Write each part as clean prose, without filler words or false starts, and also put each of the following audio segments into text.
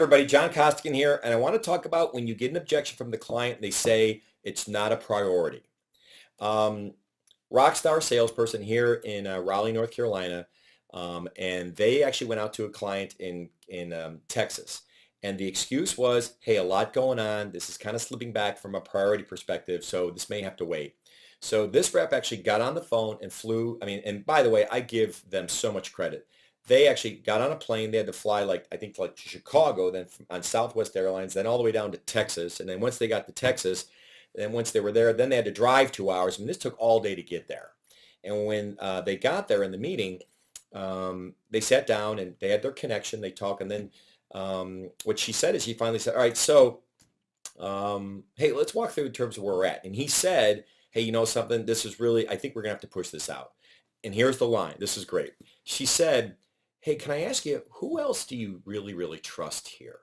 everybody, John Costigan here, and I want to talk about when you get an objection from the client and they say it's not a priority. Rockstar salesperson here in Raleigh, North Carolina, and they actually went out to a client in Texas, and the excuse was, hey, a lot going on. This is kind of slipping back from a priority perspective, so this may have to wait. So this rep actually got on the phone and flew. I mean, and by the way, I give them so much credit. They actually got on a plane. They had to fly I think to Chicago, then on Southwest Airlines, then all the way down to Texas. And then once they got to Texas, then once they were there, then they had to drive 2 hours. I mean, this took all day to get there. And when they got there in the meeting, they sat down and they had their connection. They talked. And then what she said is she finally said, all right, so, hey, let's walk through in terms of where we're at. And he said, hey, you know something? This is really, I think we're going to have to push this out. And here's the line. This is great. She said, hey, can I ask you, who else do you really, really trust here?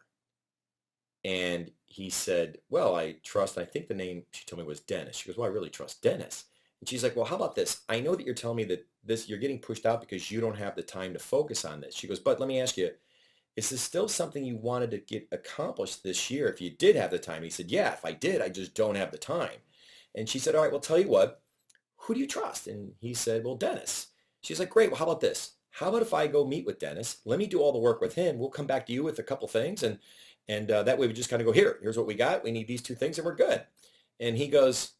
And he said, well, I trust, I think the name she told me was Dennis. She goes, well, I really trust Dennis. And she's like, well, how about this? I know that you're telling me that you're getting pushed out because you don't have the time to focus on this. She goes, but let me ask you, is this still something you wanted to get accomplished this year if you did have the time? He said, yeah, if I did, I just don't have the time. And she said, all right, well, tell you what, who do you trust? And he said, well, Dennis. She's like, great. Well, how about this? How about if I go meet with Dennis? Let me do all the work with him. We'll come back to you with a couple things. And that way we just kind of go, here's what we got. We need these two things and we're good. And he goes,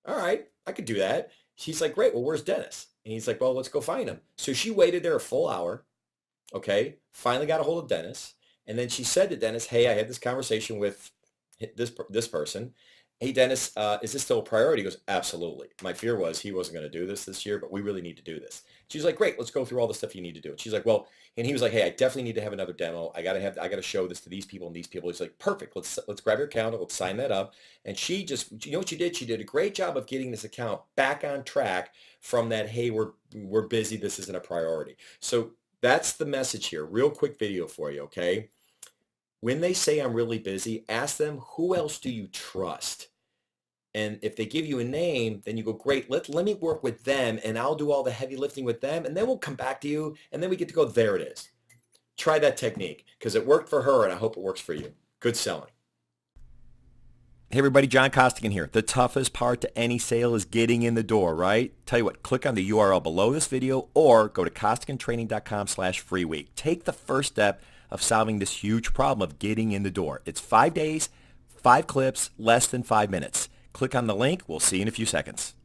all right, I could do that. She's like, great. Well, where's Dennis? And he's like, well, let's go find him. So she waited there a full hour. Okay. Finally got a hold of Dennis. And then she said to Dennis, hey, I had this conversation with this person. Hey, Dennis, is this still a priority? He goes, absolutely. My fear was he wasn't going to do this year, but we really need to do this. She's like, great, let's go through all the stuff you need to do. And she's like, well, and he was like, hey, I definitely need to have another demo. I got to show this to these people and these people. He's like, perfect. Let's grab your account. Let's sign that up. And she just, you know what she did? She did a great job of getting this account back on track from that, hey, we're busy. This isn't a priority. So that's the message here. Real quick video for you, okay? When they say I'm really busy, ask them, who else do you trust? And if they give you a name, then you go, great, let me work with them and I'll do all the heavy lifting with them. And then we'll come back to you and then we get to go, there it is. Try that technique because it worked for her and I hope it works for you. Good selling. Hey everybody, John Costigan here. The toughest part to any sale is getting in the door, right? Tell you what, click on the URL below this video or go to costigantraining.com/free week. Take the first step of solving this huge problem of getting in the door. It's 5 days, 5 clips, less than 5 minutes. Click on the link. We'll see you in a few seconds.